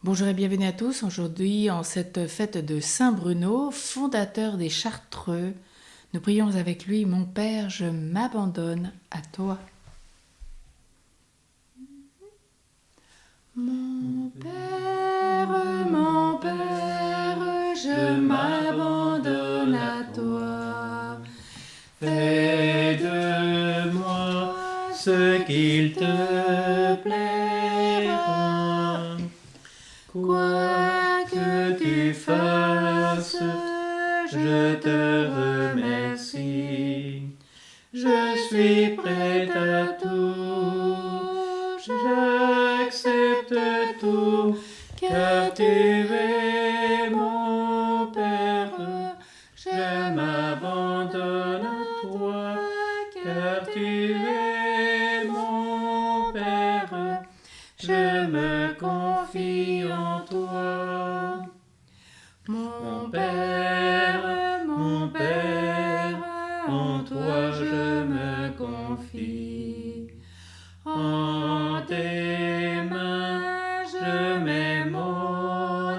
Bonjour et bienvenue à tous. Aujourd'hui, en cette fête de Saint Bruno, fondateur des Chartreux, nous prions avec lui, mon Père, je m'abandonne à toi. Mon Père, je m'abandonne à toi. Fais de moi ce qu'il te plaira. Quoi que tu fasses, je te remercie. Je suis prêt à tout, j'accepte tout, car tu es mon Père. Je m'abandonne à toi, car tu es mon Père. Je me confie en toi. Mon Père, en toi je me confie. En tes mains je mets mon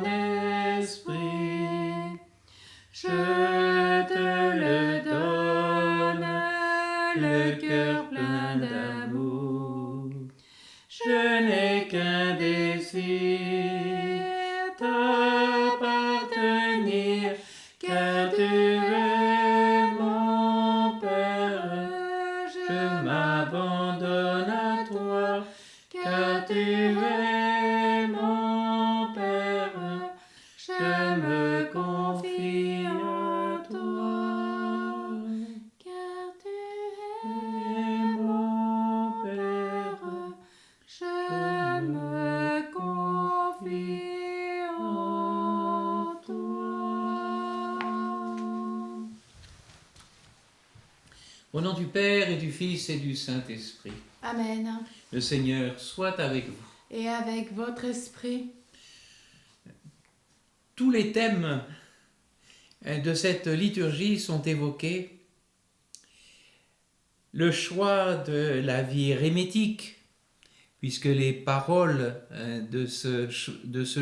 esprit. Je te le donne, le cœur plein d'amour. Je n'ai qu'un désir, t'appartenir, car tu es mon Père. Je m'abandonne à toi, car tu es mon Père. Je me confie en toi, car tu es mon Père. Je me confie en toi. Au nom du Père et du Fils et du Saint-Esprit, Amen. le Seigneur soit avec vous. Et avec votre esprit. Tous les thèmes de cette liturgie sont évoqués. Le choix de la vie érémitique, puisque les paroles de ce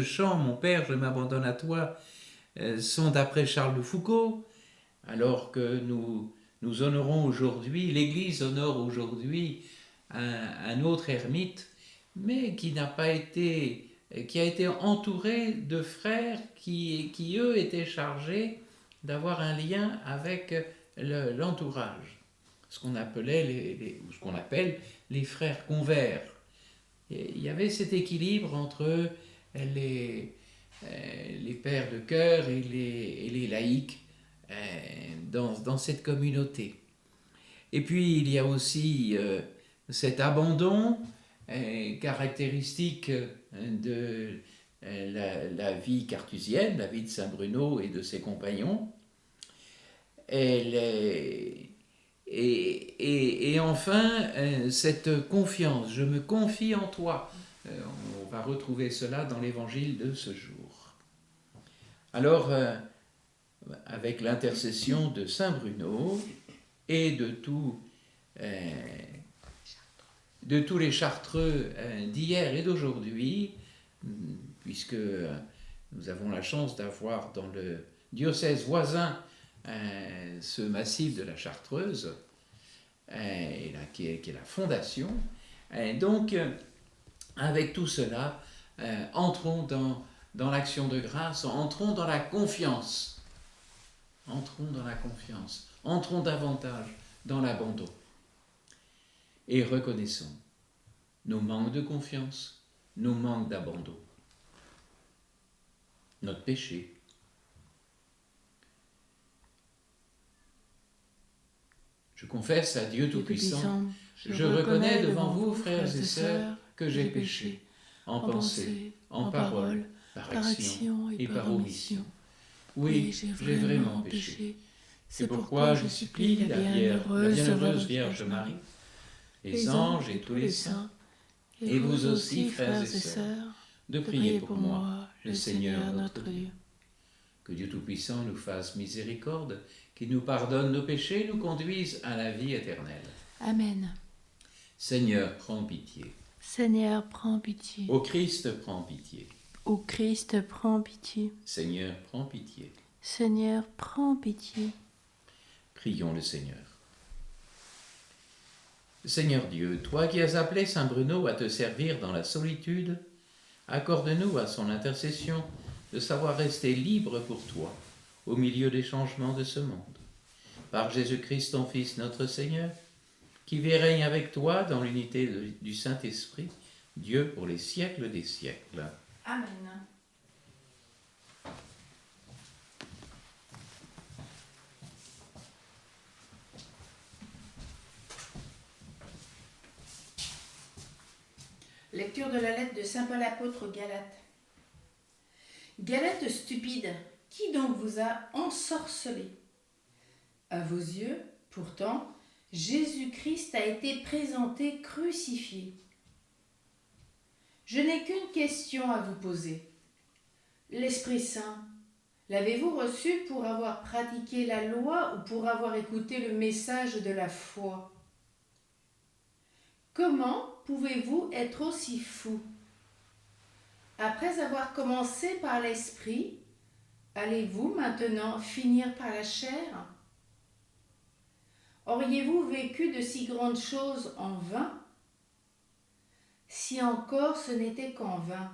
chant, Mon Père, je m'abandonne à toi, sont d'après Charles de Foucault, alors que nous honorons aujourd'hui, l'Église honore aujourd'hui un autre ermite, mais qui a été entouré de frères qui eux étaient chargés d'avoir un lien avec l'entourage, ce qu'on appelle les frères convers. Et il y avait cet équilibre entre les pères de chœur et les laïcs dans cette communauté. Et puis il y a aussi cet abandon caractéristique de la vie carthusienne, la vie de Saint Bruno et de ses compagnons. Et enfin, cette confiance, je me confie en toi. On va retrouver cela dans l'évangile de ce jour. Alors, avec l'intercession de Saint Bruno et de tous les Chartreux d'hier et d'aujourd'hui, puisque nous avons la chance d'avoir dans le diocèse voisin ce massif de la Chartreuse, qui est la fondation. Donc, avec tout cela, entrons dans l'action de grâce, entrons dans la confiance. Entrons davantage dans l'abandon. Et reconnaissons nos manques de confiance, nos manques d'abandon, notre péché. Je confesse à Dieu Tout-Puissant, je reconnais devant vous, frères et sœurs, que j'ai péché, en pensée, en parole, par action et par omission. Oui, j'ai vraiment péché. C'est pourquoi je supplie la bienheureuse Vierge Marie, les anges et tous les saints, et vous aussi, frères et sœurs, de prier pour moi, le Seigneur notre Dieu. Que Dieu Tout-Puissant nous fasse miséricorde, qu'il nous pardonne nos péchés, nous conduise à la vie éternelle. Amen. Seigneur, prends pitié. Seigneur, prends pitié. Ô Christ, prends pitié. Ô Christ, prends pitié. Seigneur, prends pitié. Seigneur, prends pitié. Prions le Seigneur. Seigneur Dieu, toi qui as appelé saint Bruno à te servir dans la solitude, accorde-nous à son intercession de savoir rester libre pour toi au milieu des changements de ce monde. Par Jésus-Christ, ton Fils, notre Seigneur, qui vit et règne avec toi dans l'unité du Saint-Esprit, Dieu pour les siècles des siècles. Amen. Lecture de la lettre de saint Paul apôtre aux Galates. Galates stupides, qui donc vous a ensorcelé? À vos yeux, pourtant, Jésus-Christ a été présenté crucifié. Je n'ai qu'une question à vous poser. L'Esprit Saint, l'avez-vous reçu pour avoir pratiqué la loi ou pour avoir écouté le message de la foi? Comment pouvez-vous être aussi fou? Après avoir commencé par l'Esprit, allez-vous maintenant finir par la chair? Auriez-vous vécu de si grandes choses en vain? Si encore ce n'était qu'en vain.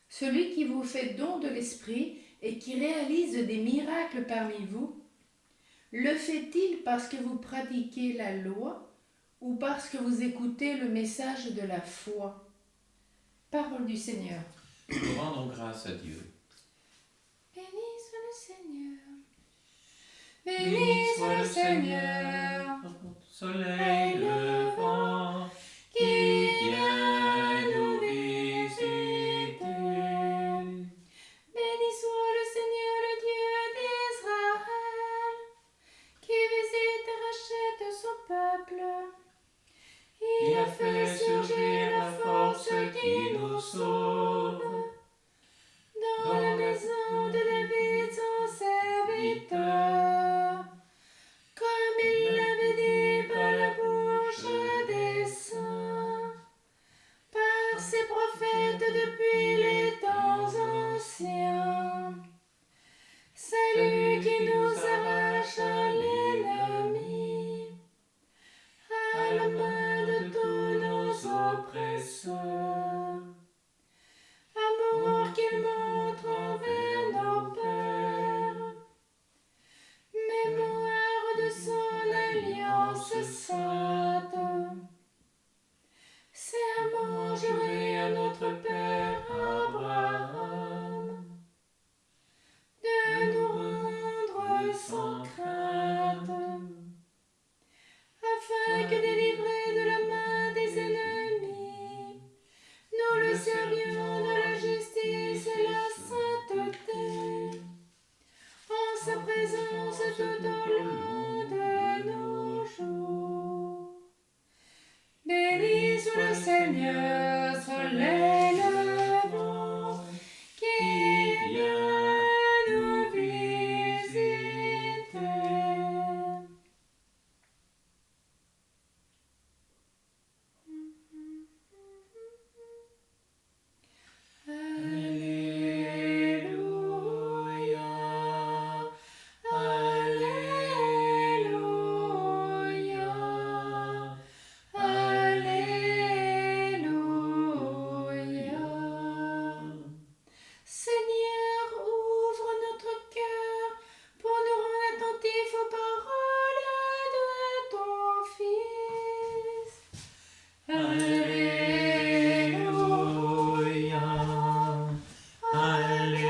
Celui qui vous fait don de l'Esprit et qui réalise des miracles parmi vous, le fait-il parce que vous pratiquez la loi ou parce que vous écoutez le message de la foi? Parole du Seigneur. Nous rendons grâce à Dieu. Béni soit le Seigneur. Béni soit le Seigneur, soleil levant, qui vient nous visiter. Béni soit le Seigneur, le Dieu d'Israël, qui visite et rachète son peuple. Il a fait surgir la force qui nous sauve. Dans la maison de David, son serviteur, comme il l'avait dit par la bouche des saints, par ses prophètes depuis les temps anciens. Salut qui nous arrache à l'ennemi, à la main de tous nos oppresseurs. Amour qu'il montre envers nos pères, mémoire de son alliance sainte. C'est à manger à notre Père Abraham de nous rendre sans crainte, afin que délivrés de la main des ennemis, nous le servions dans la justice et la sainteté, en sa présence tout au long de nos jours. Béni soit le Seigneur, soleil levant, qui vient nous visiter. Alléluia, Alléluia, Alléluia. Seigneur, ouvre notre cœur pour nous rendre attentifs aux paroles de ton Fils. Alléluia, Alléluia.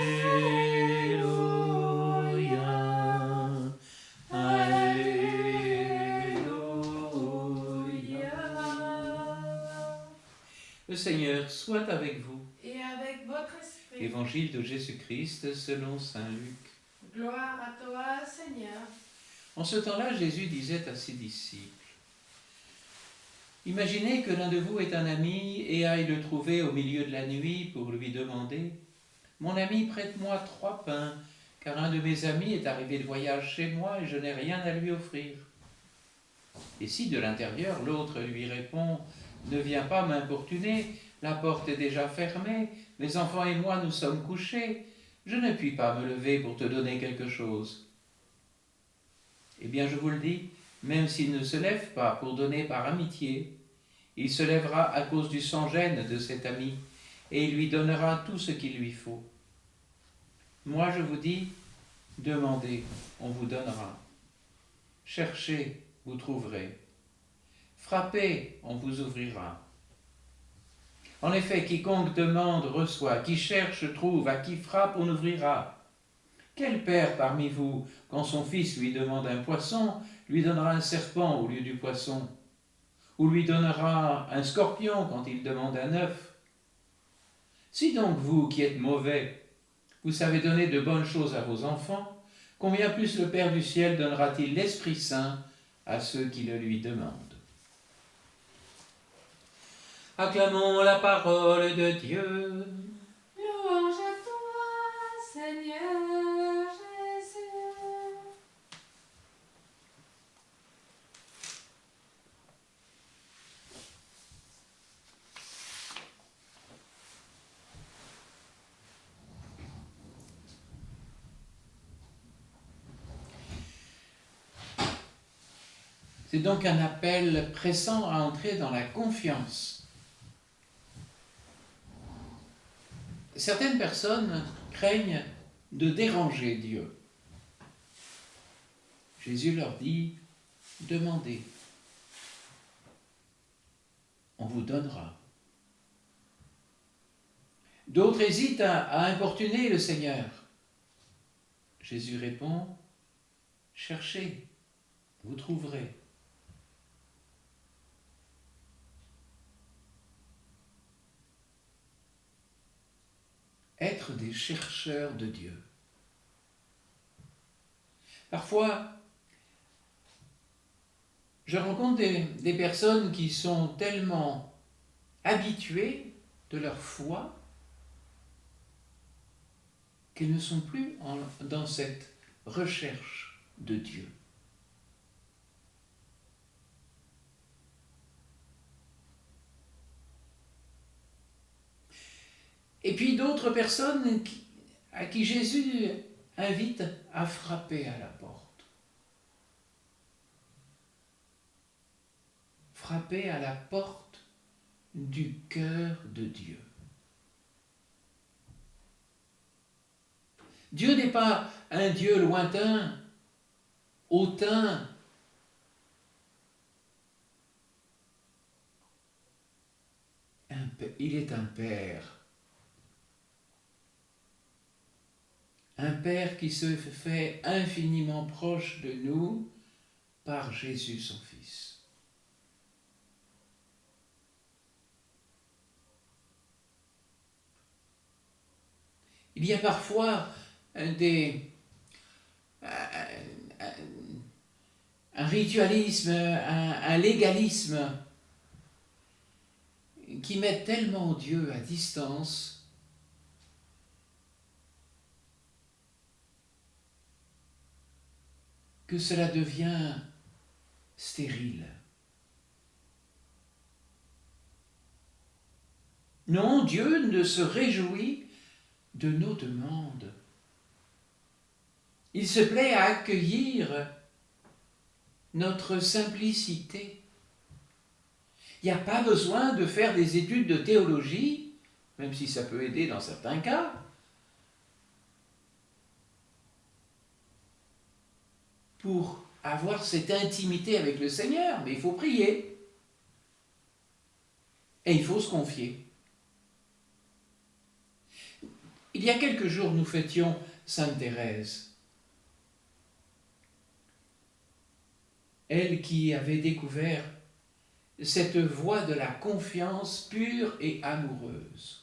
Le Seigneur soit avec vous. Et avec votre esprit. Évangile de Jésus-Christ selon saint Luc. Gloire à toi, Seigneur. En ce temps-là, Jésus disait à ses disciples, « Imaginez que l'un de vous est un ami et aille le trouver au milieu de la nuit pour lui demander « Mon ami, prête-moi 3 pains, car un de mes amis est arrivé de voyage chez moi et je n'ai rien à lui offrir. » Et si de l'intérieur l'autre lui répond « Ne viens pas m'importuner, La porte est déjà fermée, les enfants et moi nous sommes couchés. Je ne puis pas me lever pour te donner quelque chose. Eh bien, je vous le dis, même s'il ne se lève pas pour donner par amitié, il se lèvera à cause du sans-gêne de cet ami, et il lui donnera tout ce qu'il lui faut. Moi, je vous dis, demandez, on vous donnera. Cherchez, vous trouverez. Frappez, on vous ouvrira. En effet, quiconque demande reçoit, qui cherche trouve, à qui frappe on ouvrira. Quel père parmi vous, quand son fils lui demande un poisson, lui donnera un serpent au lieu du poisson? Ou lui donnera un scorpion quand il demande un œuf? Si donc vous, qui êtes mauvais, vous savez donner de bonnes choses à vos enfants, combien plus le Père du ciel donnera-t-il l'Esprit Saint à ceux qui le lui demandent? Acclamons la parole de Dieu. Louange à toi, Seigneur Jésus. C'est donc un appel pressant à entrer dans la confiance. Certaines personnes craignent de déranger Dieu. Jésus leur dit, demandez, on vous donnera. D'autres hésitent à importuner le Seigneur. Jésus répond, cherchez, vous trouverez. Être des chercheurs de Dieu. Parfois, je rencontre des personnes qui sont tellement habituées de leur foi qu'elles ne sont plus dans cette recherche de Dieu. Et puis d'autres personnes à qui Jésus invite à frapper à la porte. Frapper à la porte du cœur de Dieu. Dieu n'est pas un Dieu lointain, hautain. Il est un Père. Un Père qui se fait infiniment proche de nous par Jésus son Fils. Il y a parfois un ritualisme, un légalisme qui met tellement Dieu à distance que cela devient stérile. Non, Dieu ne se réjouit de nos demandes. Il se plaît à accueillir notre simplicité. Il n'y a pas besoin de faire des études de théologie, même si ça peut aider dans certains cas, pour avoir cette intimité avec le Seigneur, mais il faut prier. Et il faut se confier. Il y a quelques jours, nous fêtions Sainte Thérèse. Elle qui avait découvert cette voie de la confiance pure et amoureuse.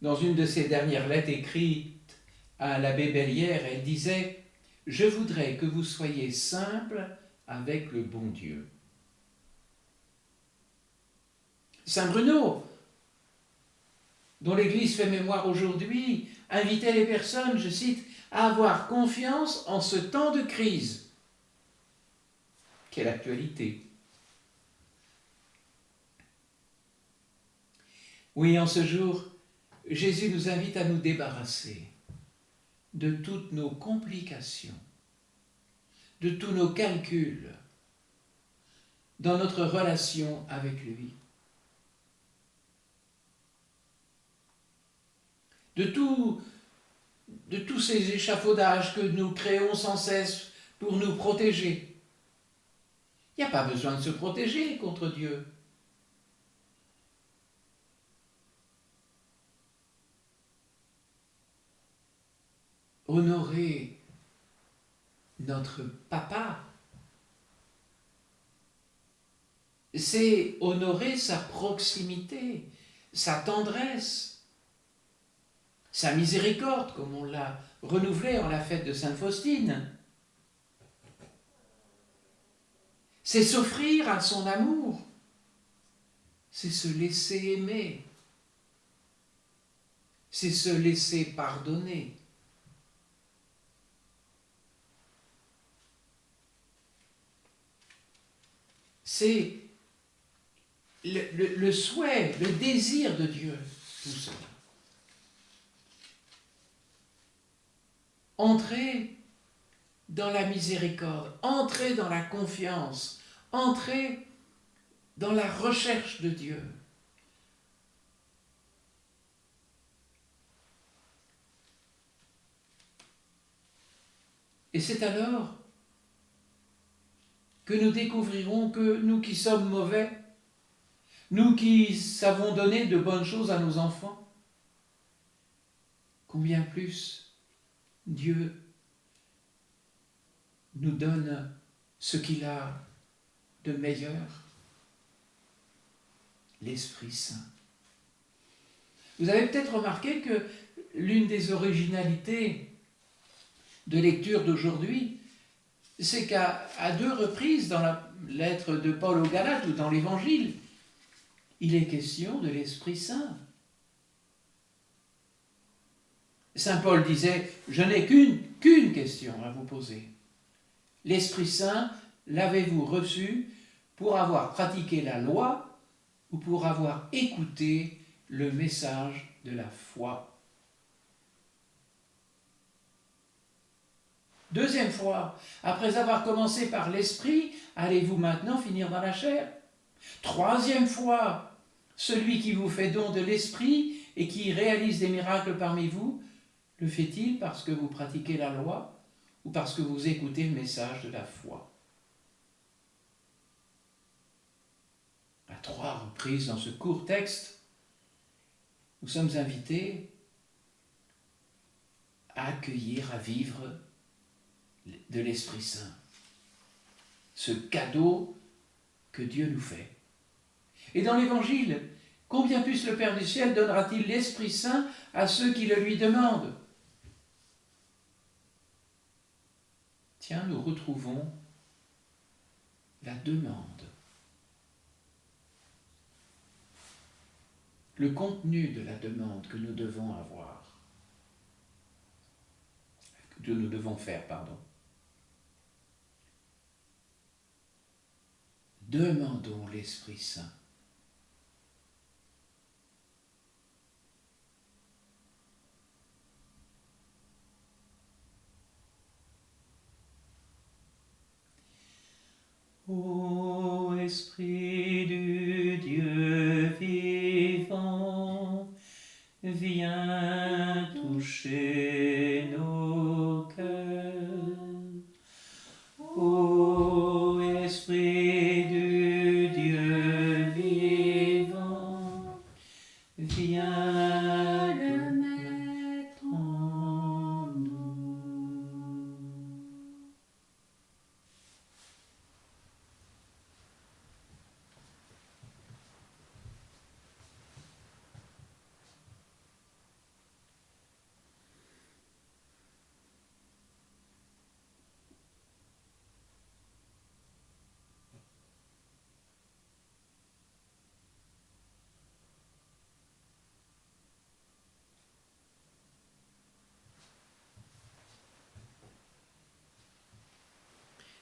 Dans une de ses dernières lettres écrites à l'abbé Bellière, elle disait « Je voudrais que vous soyez simple avec le bon Dieu ». Saint Bruno, dont l'Église fait mémoire aujourd'hui, invitait les personnes, je cite, à avoir confiance en ce temps de crise Quelle actualité! Oui, en ce jour, Jésus nous invite à nous débarrasser de toutes nos complications, de tous nos calculs dans notre relation avec lui, de tous ces échafaudages que nous créons sans cesse pour nous protéger. Il n'y a pas besoin de se protéger contre Dieu. Honorer notre papa, c'est honorer sa proximité, sa tendresse, sa miséricorde, comme on l'a renouvelé en la fête de Sainte Faustine. C'est s'offrir à son amour, c'est se laisser aimer, c'est se laisser pardonner. C'est le souhait, le désir de Dieu, tout cela. Entrez dans la miséricorde, entrez dans la confiance, entrez dans la recherche de Dieu. Et c'est alors que nous découvrirons que nous qui sommes mauvais, nous qui savons donner de bonnes choses à nos enfants, combien plus Dieu nous donne ce qu'il a de meilleur, l'Esprit Saint. Vous avez peut-être remarqué que l'une des originalités de lecture d'aujourd'hui, c'est qu'à 2 reprises dans la lettre de Paul aux Galates ou dans l'Évangile, il est question de l'Esprit Saint. Saint Paul disait, je n'ai qu'une question à vous poser. L'Esprit Saint, l'avez-vous reçu pour avoir pratiqué la loi ou pour avoir écouté le message de la foi? Deuxième fois, après avoir commencé par l'Esprit, allez-vous maintenant finir dans la chair? Troisième fois, celui qui vous fait don de l'Esprit et qui réalise des miracles parmi vous, le fait-il parce que vous pratiquez la loi ou parce que vous écoutez le message de la foi? À 3 reprises dans ce court texte, nous sommes invités à accueillir, à vivre de l'Esprit Saint, ce cadeau que Dieu nous fait. Et dans l'Évangile, combien plus le Père du ciel donnera-t-il l'Esprit Saint à ceux qui le lui demandent? Tiens, nous retrouvons la demande, le contenu de la demande que nous devons avoir, que nous devons faire, pardon. Demandons l'Esprit Saint. Ô Esprit du Dieu vivant, viens toucher nos cœurs. Ô Esprit du Dieu vivant, viens le mettre en nous.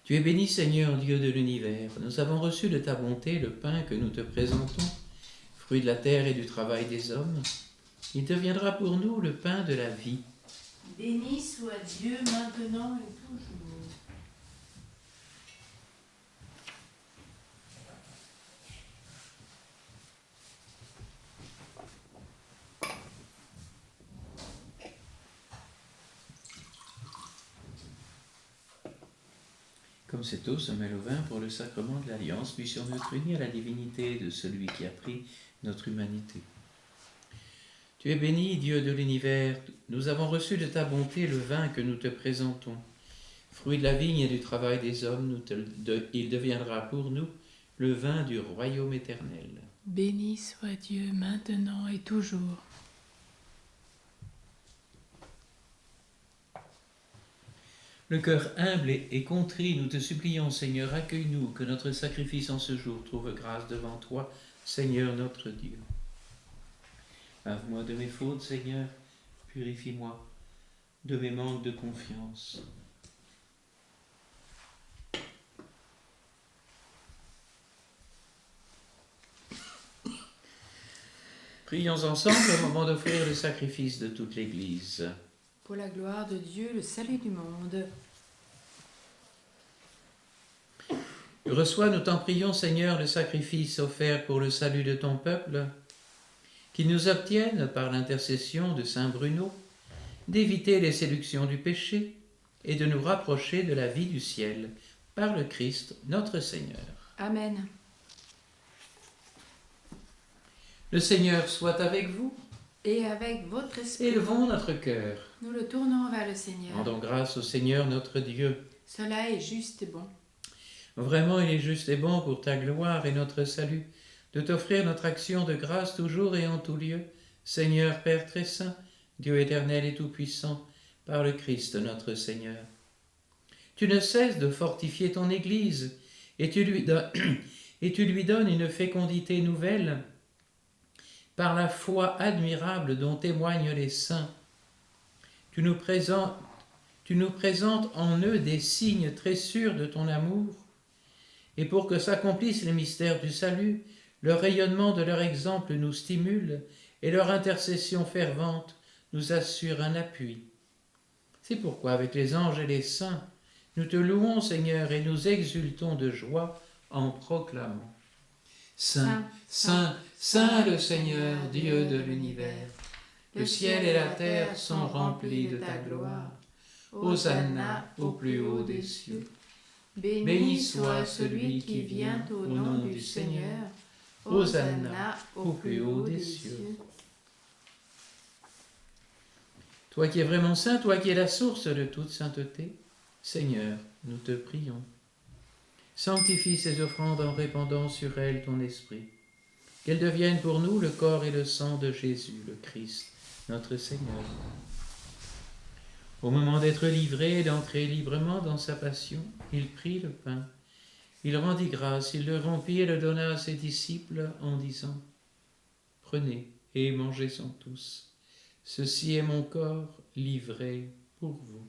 Tu es béni, Seigneur, Dieu de l'univers. Nous avons reçu de ta bonté le pain que nous te présentons, fruit de la terre et du travail des hommes. Il deviendra pour nous le pain de la vie. Béni soit Dieu maintenant et toujours. Comme cette eau se mêle au vin pour le sacrement de l'Alliance, puissions-nous être unis à la divinité de celui qui a pris notre humanité. Tu es béni, Dieu de l'univers. Nous avons reçu de ta bonté le vin que nous te présentons. Fruit de la vigne et du travail des hommes, il deviendra pour nous le vin du royaume éternel. Béni soit Dieu maintenant et toujours. Le cœur humble et contrit, nous te supplions, Seigneur, accueille-nous, que notre sacrifice en ce jour trouve grâce devant toi, Seigneur notre Dieu. Lave-moi de mes fautes, Seigneur, purifie-moi de mes manques de confiance. Prions ensemble au moment d'offrir le sacrifice de toute l'Église. Pour la gloire de Dieu, le salut du monde. Reçois, nous t'en prions, Seigneur, le sacrifice offert pour le salut de ton peuple, qu'il nous obtienne, par l'intercession de saint Bruno, d'éviter les séductions du péché et de nous rapprocher de la vie du ciel, par le Christ notre Seigneur. Amen. Le Seigneur soit avec vous. Et avec votre esprit, Élevons notre cœur. nous le tournons vers le Seigneur. Rendons grâce au Seigneur notre Dieu. Cela est juste et bon. Vraiment, il est juste et bon pour ta gloire et notre salut, de t'offrir notre action de grâce toujours et en tout lieu, Seigneur Père très saint, Dieu éternel et tout-puissant, par le Christ notre Seigneur. Tu ne cesses de fortifier ton Église, et tu lui donnes une fécondité nouvelle par la foi admirable dont témoignent les saints. Tu nous présentes en eux des signes très sûrs de ton amour, et pour que s'accomplissent les mystères du salut, le rayonnement de leur exemple nous stimule, et leur intercession fervente nous assure un appui. C'est pourquoi, avec les anges et les saints, nous te louons, Seigneur, et nous exultons de joie en proclamant. Saint, Saint, Saint le Seigneur, Dieu de l'univers, le ciel et la terre sont remplis de ta gloire. Hosanna au plus haut des cieux. Béni soit celui qui vient au nom du Seigneur. Hosanna au plus haut des cieux. Toi qui es vraiment saint, toi qui es la source de toute sainteté, Seigneur, nous te prions. Sanctifie ces offrandes en répandant sur elles ton esprit. Qu'elles deviennent pour nous le corps et le sang de Jésus, le Christ, notre Seigneur. Au moment d'être livré et d'entrer librement dans sa passion, il prit le pain. Il rendit grâce, il le rompit et le donna à ses disciples en disant « Prenez et mangez-en tous. Ceci est mon corps livré pour vous. »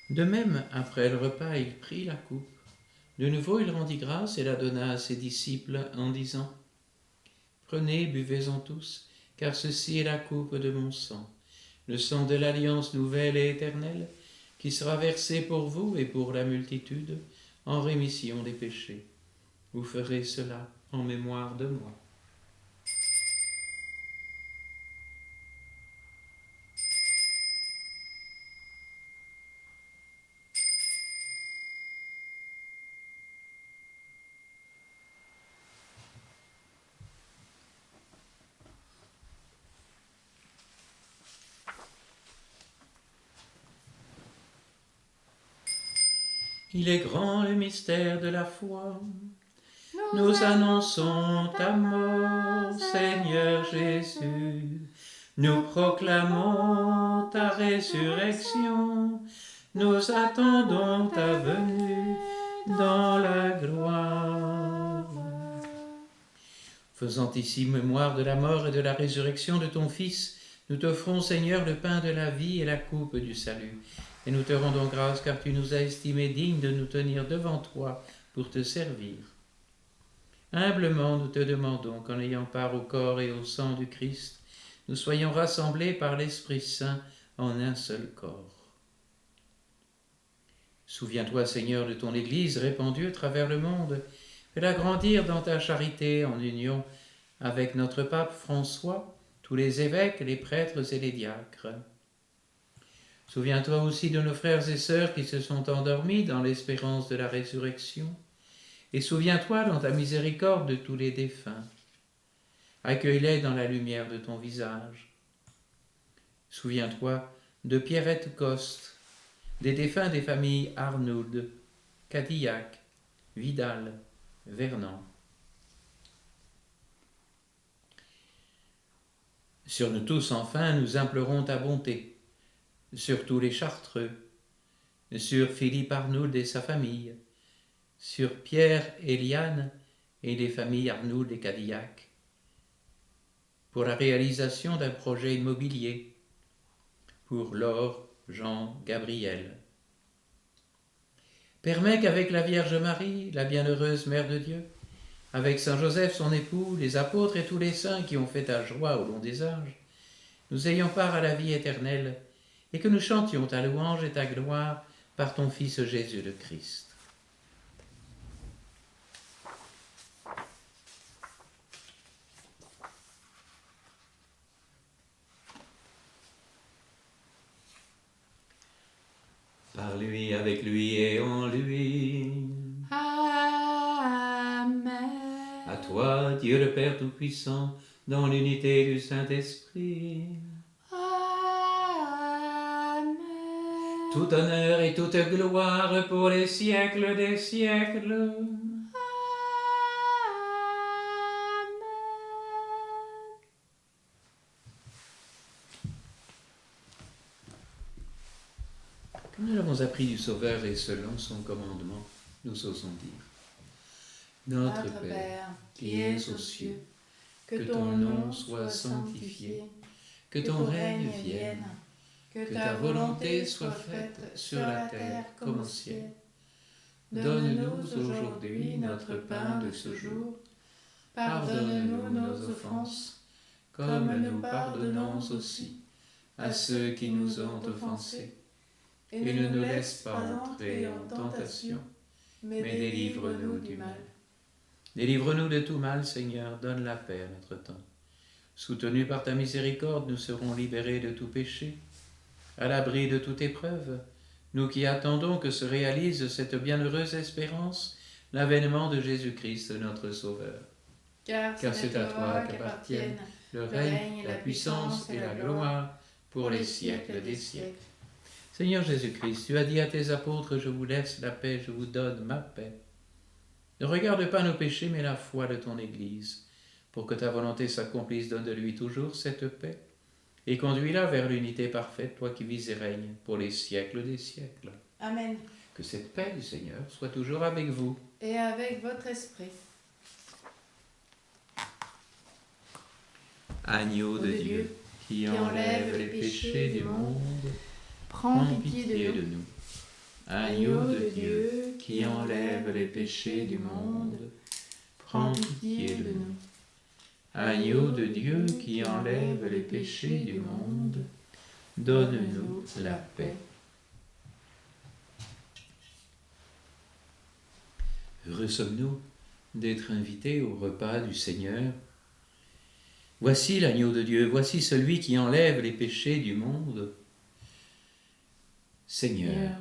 De même, après le repas, il prit la coupe. De nouveau, il rendit grâce et la donna à ses disciples en disant « Prenez, buvez-en tous, car ceci est la coupe de mon sang, le sang de l'alliance nouvelle et éternelle, qui sera versé pour vous et pour la multitude en rémission des péchés. Vous ferez cela en mémoire de moi. » Il est grand le mystère de la foi. Nous annonçons ta mort, Seigneur Jésus. Nous proclamons ta résurrection, nous attendons ta venue dans la gloire. Faisant ici mémoire de la mort et de la résurrection de ton Fils, nous t'offrons, Seigneur, le pain de la vie et la coupe du salut. Et nous te rendons grâce car tu nous as estimés dignes de nous tenir devant toi pour te servir. Humblement, nous te demandons qu'en ayant part au corps et au sang du Christ, nous soyons rassemblés par l'Esprit Saint en un seul corps. Souviens-toi, Seigneur, de ton Église répandue à travers le monde. Fais-la grandir dans ta charité en union avec notre pape François, tous les évêques, les prêtres et les diacres. Souviens-toi aussi de nos frères et sœurs qui se sont endormis dans l'espérance de la résurrection. Et souviens-toi dans ta miséricorde de tous les défunts. Accueille-les dans la lumière de ton visage. Souviens-toi de Pierrette Coste, des défunts des familles Arnould, Cadillac, Vidal, Vernant. Sur nous tous, enfin, nous implorons ta bonté, sur tous les Chartreux, sur Philippe Arnould et sa famille, sur Pierre et Liane et les familles Arnould et Cadillac, pour la réalisation d'un projet immobilier, pour Laure, Jean, Gabriel. Permets qu'avec la Vierge Marie, la bienheureuse Mère de Dieu, avec Saint Joseph son époux, les apôtres et tous les saints qui ont fait ta joie au long des âges, nous ayons part à la vie éternelle et que nous chantions ta louange et ta gloire par ton Fils Jésus le Christ. Par lui, avec lui et en lui. Amen. À toi, Dieu le Père Tout-Puissant, dans l'unité du Saint-Esprit. Amen. Tout honneur et toute gloire pour les siècles des siècles. Amen. Comme nous l'avons appris du Sauveur et selon son commandement, nous osons dire. Notre Père, qui es aux cieux, que ton nom soit sanctifié, que ton règne vienne, que ta volonté soit faite sur la terre comme au ciel. Donne-nous aujourd'hui notre pain de ce jour. Pardonne-nous nos offenses, comme nous pardonnons aussi à ceux qui nous ont offensés. Et ne nous laisse pas entrer en tentation, mais délivre-nous du mal. Délivre-nous de tout mal, Seigneur, donne la paix à notre temps. Soutenus par ta miséricorde, nous serons libérés de tout péché, à l'abri de toute épreuve, nous qui attendons que se réalise cette bienheureuse espérance, l'avènement de Jésus-Christ, notre Sauveur. Car c'est à toi qu'appartiennent le règne, la puissance et la gloire pour les siècles des siècles. Seigneur Jésus-Christ, tu as dit à tes apôtres, je vous laisse la paix, je vous donne ma paix. Ne regarde pas nos péchés, mais la foi de ton Église. Pour que ta volonté s'accomplisse, donne de lui toujours cette paix, et conduis-la vers l'unité parfaite, toi qui vis et règnes pour les siècles des siècles. Amen. Que cette paix du Seigneur soit toujours avec vous. Et avec votre esprit. Agneau de Dieu, qui enlève les péchés du monde, prends pitié de nous. Agneau de Dieu, qui enlève les péchés du monde, prends pitié de nous. Agneau de Dieu, qui enlève les péchés du monde, donne-nous la paix. Heureux sommes-nous d'être invités au repas du Seigneur. Voici l'agneau de Dieu, voici celui qui enlève les péchés du monde. Seigneur,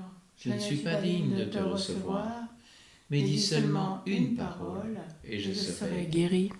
je ne suis pas digne de te recevoir, mais dis seulement une parole, et je serai guéri.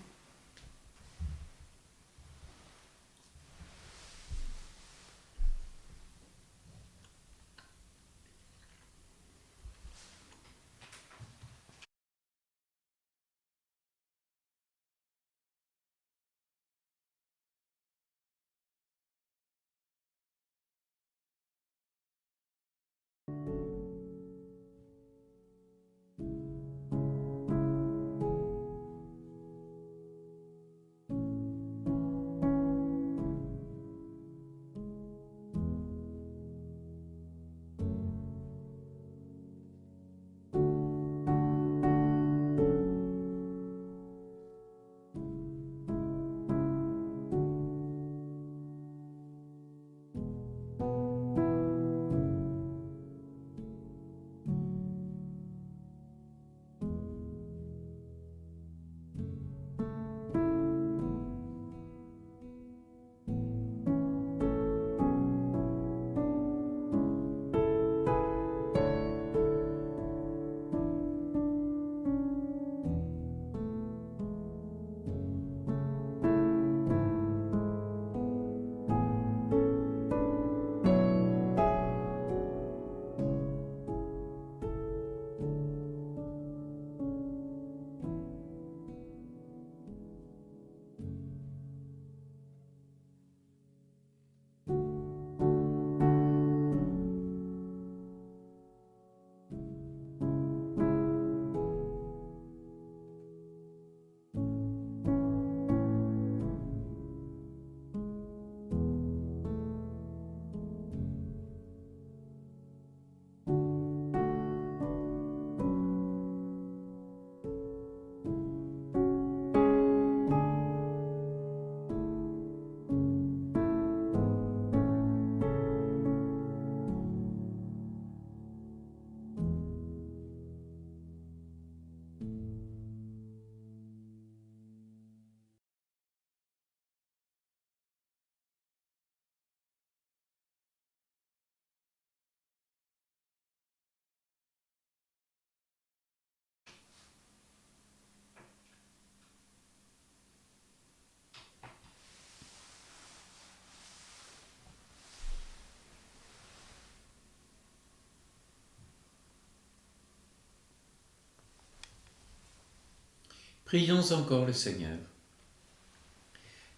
Prions encore le Seigneur.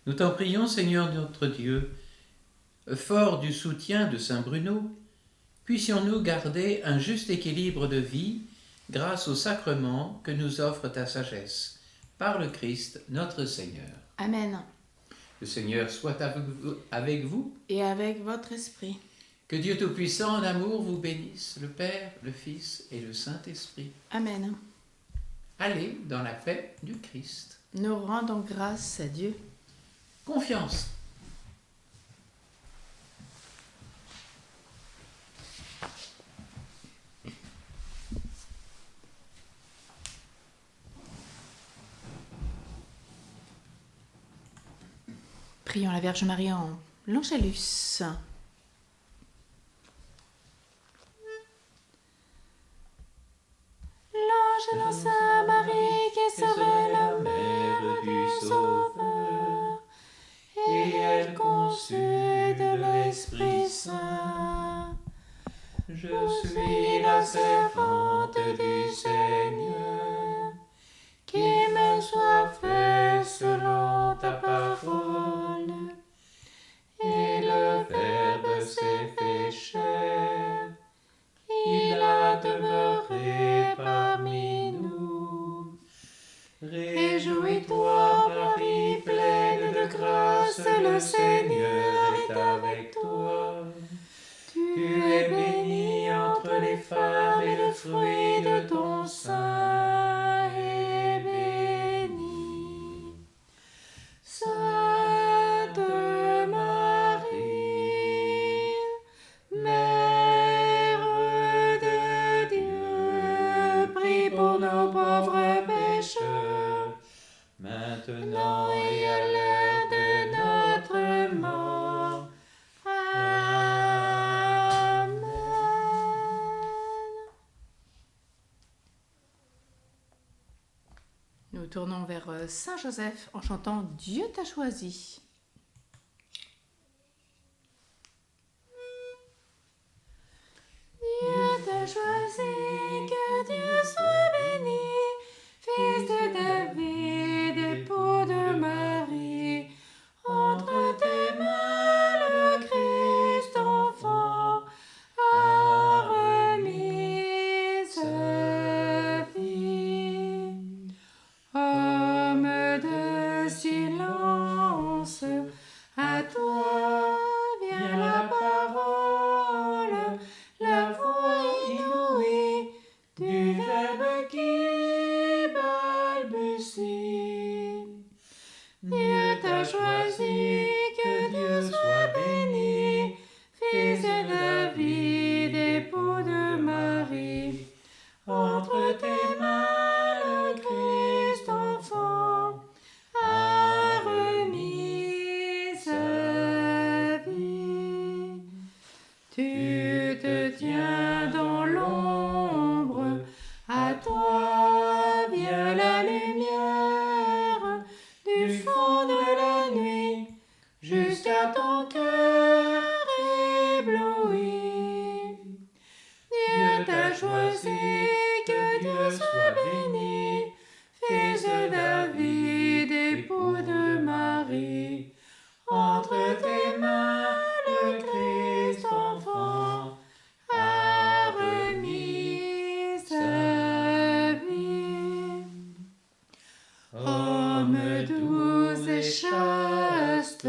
Nous t'en prions, Seigneur notre Dieu, fort du soutien de saint Bruno, puissions-nous garder un juste équilibre de vie grâce aux sacrements que nous offre ta sagesse, par le Christ notre Seigneur. Amen. Le Seigneur soit avec vous. Et avec votre esprit. Que Dieu Tout-Puissant en amour vous bénisse, le Père, le Fils et le Saint-Esprit. Amen. Allez dans la paix du Christ. Nous rendons grâce à Dieu. Confiance. Prions la Vierge Marie en l'Angélus. L'Angélus à Marie qui serait la mère du Sauveur, et elle conçut de l'Esprit Saint. Je suis la servante du Seigneur, Qu'il me soit fait selon ta parole. et le Verbe s'est fait chair. Il a demeuré parmi nous. Réjouis-toi, Marie, pleine de grâce, le Seigneur est avec toi. Tu es bénie entre les femmes et le fruit de ton sein est béni. Sainte Marie, Mère de Dieu, prie pour nos pauvres pécheurs, maintenant et à l'heure de notre mort. Amen. Nous tournons vers Saint Joseph en chantant Dieu t'a choisi. Dieu t'a choisi, que Dieu soit béni, fils de David, époux de Marie. Entre tes mains le Christ enfant a remis sa vie. Homme de silence, à toi vient la parole, la voix inouïe du Verbe qui balbutie. Dieu t'a choisi, que Dieu soit béni, fils de David, époux de Marie. Entre tes mains le Christ enfant a remis sa vie. Tu te tiens dans l'ombre, à toi vient la lumière du fond de la nuit jusqu'à ton cœur ébloui. Dieu t'a choisi, que Dieu soit béni, fils de David, époux de Marie. Entre tes mains le Christ enfant a remis sa vie. Homme doux et chaste,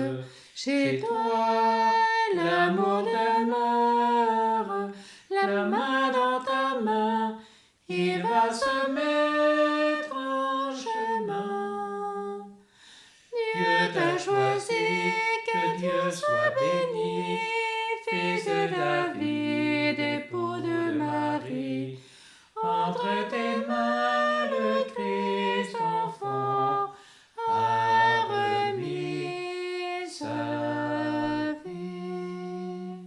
chez toi l'amour demeure, la main dans ta main, il va se mettre en chemin. Dieu t'a choisi, que Dieu soit béni, fils de David, époux de Marie. Entre tes mains le Christ enfant a remis sa vie.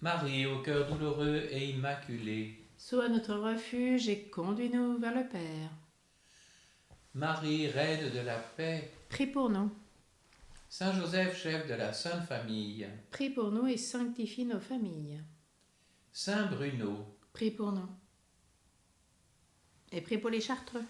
Marie, au cœur douloureux et immaculé, Sois notre refuge et conduis-nous vers le Père. Marie, reine de la paix, Prie pour nous. Saint Joseph, chef de la Sainte Famille, Prie pour nous et sanctifie nos familles. Saint Bruno, Prie pour nous. Et prie pour les Chartreux.